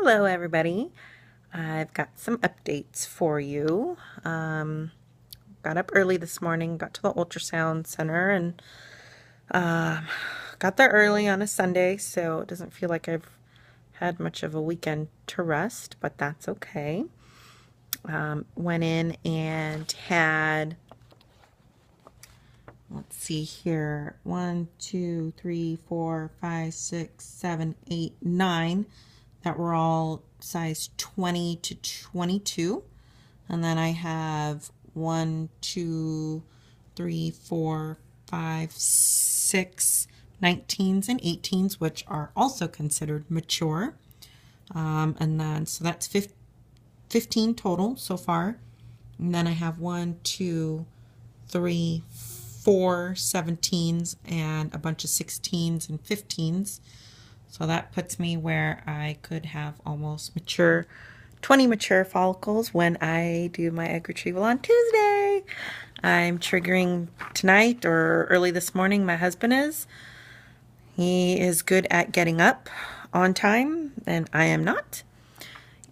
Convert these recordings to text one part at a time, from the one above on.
Hello everybody. I've got some updates for you. Got up early this morning, got to the ultrasound center, and uh, got there early on a Sunday, so it doesn't feel like I've had much of a weekend to rest, but that's okay. Went in and had, let's see here, 1, 2, 3, 4, 5, 6, 7, 8, 9 that were all size 20 to 22. And then I have 1, 2, 3, 4, 5, 6 19s and 18s, which are also considered mature. And then, so that's 15 total so far. And then I have 1, 2, 3, 4 17s and a bunch of 16s and 15s. So that puts me where I could have almost 20 mature follicles when I do my egg retrieval on Tuesday. I'm triggering tonight or early this morning. My husband is. He is good at getting up on time, and I am not.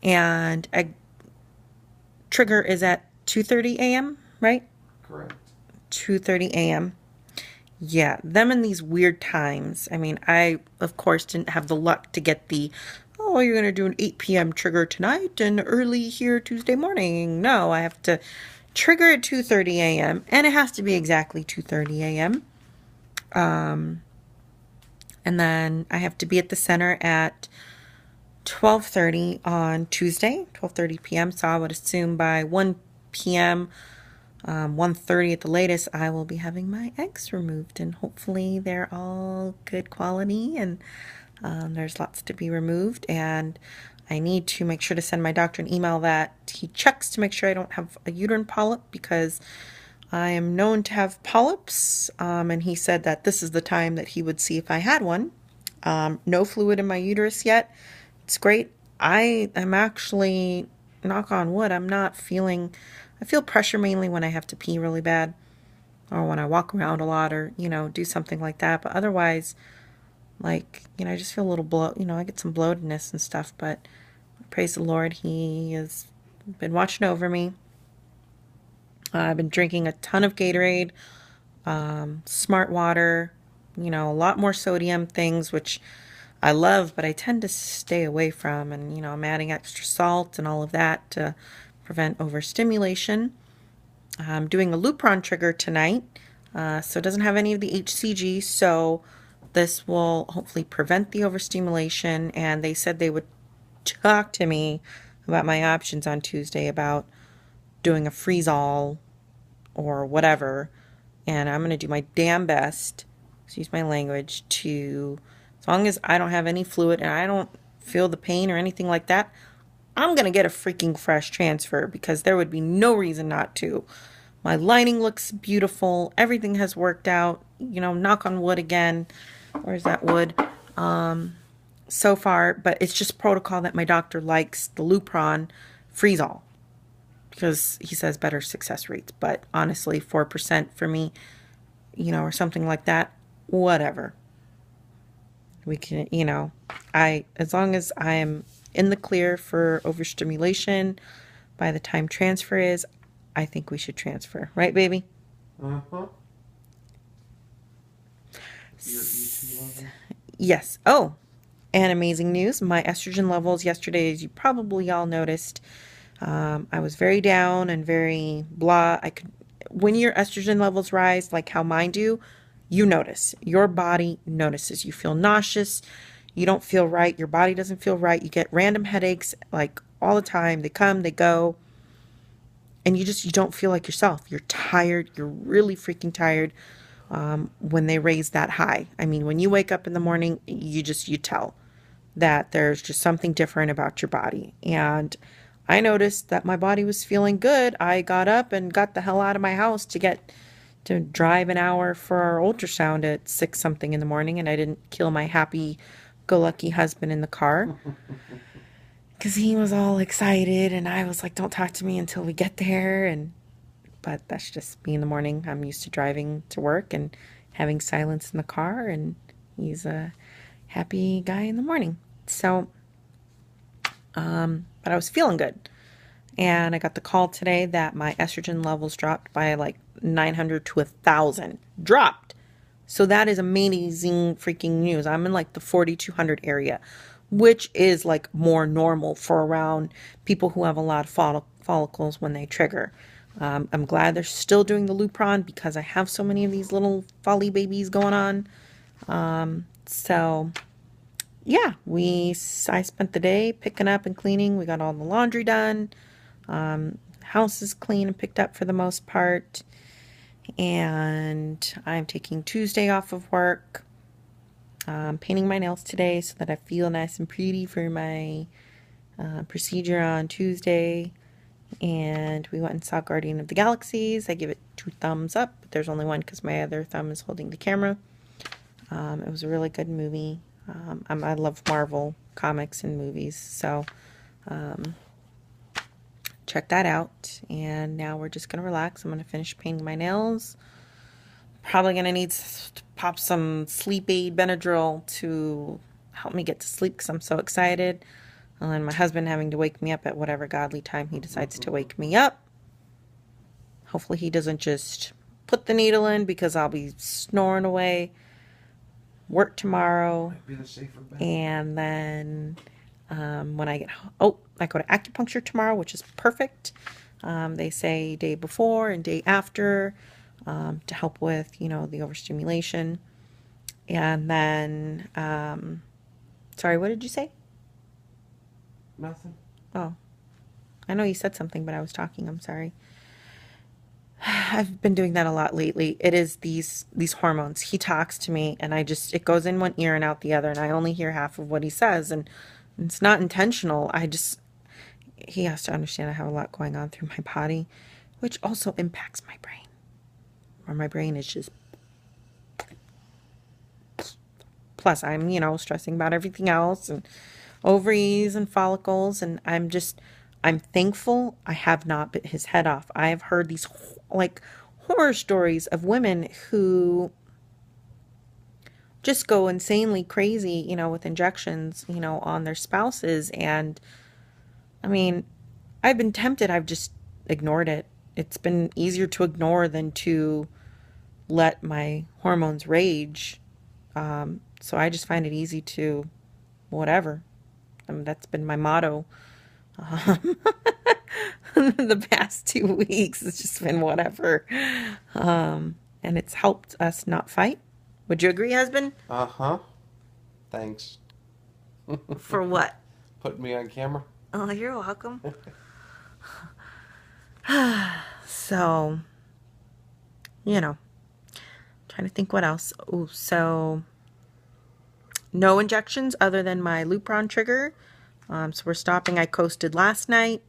And egg trigger is at 2:30 a.m., right? Correct. 2:30 a.m. Yeah, them in these weird times. I mean, I, of course, didn't have the luck to get oh, you're going to do an 8 p.m. trigger tonight and early here Tuesday morning. No, I have to trigger at 2:30 a.m. and it has to be exactly 2:30 a.m. And then I have to be at the center at 12:30 on Tuesday, 12:30 p.m. So I would assume by 1 p.m., 1:30 at the latest, I will be having my eggs removed, and hopefully they're all good quality, and there's lots to be removed. And I need to make sure to send my doctor an email that he checks to make sure I don't have a uterine polyp, because I am known to have polyps, and he said that this is the time that he would see if I had one. No fluid in my uterus yet. It's great. I am actually, knock on wood, I feel pressure mainly when I have to pee really bad or when I walk around a lot or, do something like that. But otherwise, I just feel a little I get some bloatedness and stuff. But praise the Lord, He has been watching over me. I've been drinking a ton of Gatorade, smart water, a lot more sodium things, which I love, but I tend to stay away from. And, I'm adding extra salt and all of that to prevent overstimulation. I'm doing a Lupron trigger tonight, so it doesn't have any of the HCG, so this will hopefully prevent the overstimulation. And they said they would talk to me about my options on Tuesday about doing a freeze-all or whatever. And I'm going to do my damn best, excuse my language, as long as I don't have any fluid and I don't feel the pain or anything like that, I'm going to get a freaking fresh transfer, because there would be no reason not to. My lining looks beautiful. Everything has worked out. Knock on wood again. Where's that wood? So far, but it's just protocol that my doctor likes the Lupron freeze-all, because he says better success rates. But honestly, 4% for me, or something like that, whatever. We can, as long as I am in the clear for overstimulation by the time transfer is, I think we should transfer. Right, baby? Uh-huh. Your ET level? Yes. Oh, and amazing news. My estrogen levels yesterday, as you probably all noticed, I was very down and very blah. When your estrogen levels rise, like how mine do, you notice. Your body notices. You feel nauseous. You don't feel right. Your body doesn't feel right. You get random headaches like all the time. They come, they go. And you don't feel like yourself. You're tired. You're really freaking tired when they raise that high. I mean, when you wake up in the morning, you tell that there's just something different about your body. And I noticed that my body was feeling good. I got up and got the hell out of my house to drive an hour for our ultrasound at 6 something in the morning, and I didn't kill my happy-go-lucky husband in the car because he was all excited, and I was like, don't talk to me until we get there. But that's just me in the morning. I'm used to driving to work and having silence in the car, and he's a happy guy in the morning. So But I was feeling good. And I got the call today that my estrogen levels dropped by like 900 to 1,000. Dropped. So that is amazing freaking news. I'm in like the 4,200 area, which is like more normal for around people who have a lot of follicles when they trigger. I'm glad they're still doing the Lupron because I have so many of these little folly babies going on. So yeah, I spent the day picking up and cleaning. We got all the laundry done. House is clean and picked up for the most part. And I'm taking Tuesday off of work. Painting my nails today so that I feel nice and pretty for my procedure on Tuesday. And we went and saw Guardian of the Galaxies. I give it 2 thumbs up, but there's only one because my other thumb is holding the camera. It was a really good movie. I love Marvel comics and movies, so check that out. And now we're just going to relax. I'm going to finish painting my nails. Probably going to need to pop some sleep aid Benadryl to help me get to sleep because I'm so excited. And my husband having to wake me up at whatever godly time he decides to wake me up. Hopefully he doesn't just put the needle in because I'll be snoring away. Work tomorrow. Might be the safer bet. And then when I get home, I go to acupuncture tomorrow, which is perfect. They say day before and day after to help with, the overstimulation. And then, sorry, what did you say? Nothing. Oh, I know you said something, but I was talking. I'm sorry. I've been doing that a lot lately. It is these hormones. He talks to me and it goes in one ear and out the other, and I only hear half of what he says, and it's not intentional. He has to understand I have a lot going on through my body, which also impacts my brain. Or my brain is just, plus I'm, stressing about everything else and ovaries and follicles, and I'm thankful I have not bit his head off. I have heard these like horror stories of women who just go insanely crazy, with injections, on their spouses. And I mean, I've been tempted. I've just ignored it. It's been easier to ignore than to let my hormones rage. So I just find it easy to whatever. That's been my motto. The past 2 weeks, it's just been whatever. And it's helped us not fight. Would you agree, husband? Uh-huh. Thanks. For what? Putting me on camera. Oh, you're welcome. So, trying to think what else. Oh, so no injections other than my Lupron trigger. So we're stopping. I coasted last night.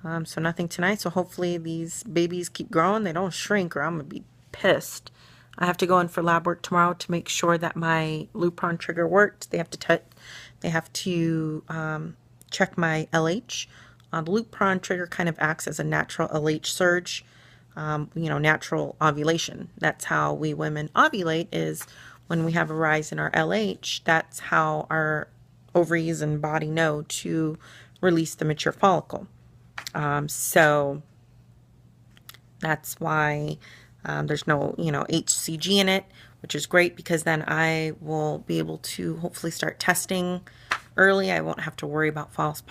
So nothing tonight. So hopefully these babies keep growing. They don't shrink or I'm going to be pissed. I have to go in for lab work tomorrow to make sure that my Lupron trigger worked. They have to check my LH. The Lupron trigger kind of acts as a natural LH surge, natural ovulation. That's how we women ovulate, is when we have a rise in our LH. That's how our ovaries and body know to release the mature follicle. So that's why there's no, HCG in it, which is great because then I will be able to hopefully start testing early. I won't have to worry about false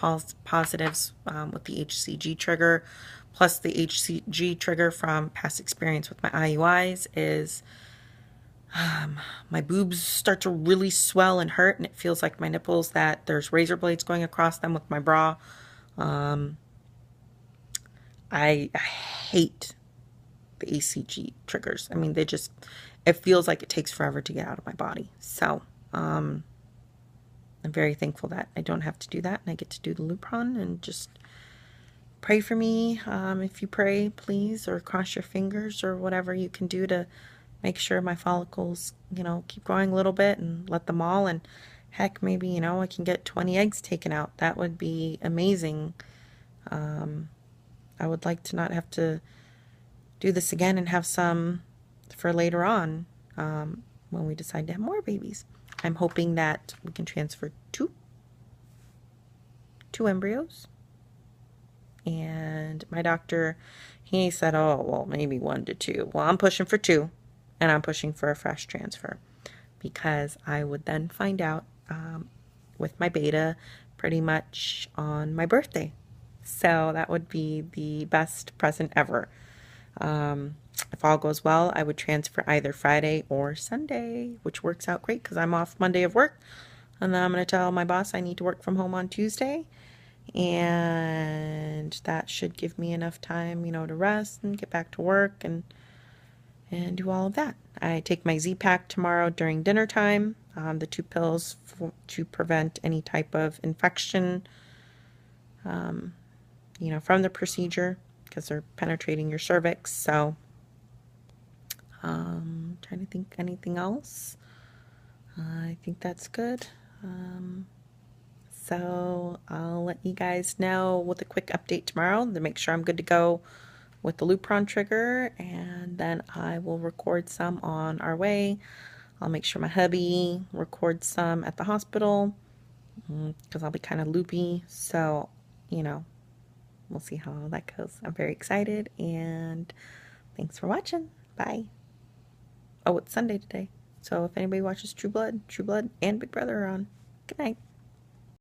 positives with the HCG trigger. Plus the HCG trigger from past experience with my IUIs is my boobs start to really swell and hurt, and it feels like my nipples that there's razor blades going across them with my bra. I hate the ACG triggers. I mean, it feels like it takes forever to get out of my body. So, I'm very thankful that I don't have to do that and I get to do the Lupron. And just pray for me. If you pray, please, or cross your fingers or whatever you can do to make sure my follicles, keep growing a little bit and let them all. And heck, maybe, I can get 20 eggs taken out. That would be amazing. I would like to not have to do this again and have some for later on when we decide to have more babies. I'm hoping that we can transfer two 2 embryos. And my doctor, he said, oh, well, maybe 1 to 2. Well, I'm pushing for 2, and I'm pushing for a fresh transfer because I would then find out with my beta pretty much on my birthday. So that would be the best present ever. If all goes well, I would transfer either Friday or Sunday, which works out great because I'm off Monday of work. And then I'm going to tell my boss I need to work from home on Tuesday. And that should give me enough time, you know, to rest and get back to work and do all of that. I take my Z-Pack tomorrow during dinner time, the 2 pills to prevent any type of infection, you know, from the procedure because they're penetrating your cervix. So, trying to think anything else. I think that's good. So I'll let you guys know with a quick update tomorrow to make sure I'm good to go with the Lupron trigger, and then I will record some on our way. I'll make sure my hubby records some at the hospital because I'll be kind of loopy. So, you know, we'll see how that goes. I'm very excited, and thanks for watching. Bye. Oh, it's Sunday today. So if anybody watches True Blood and Big Brother are on. Good night.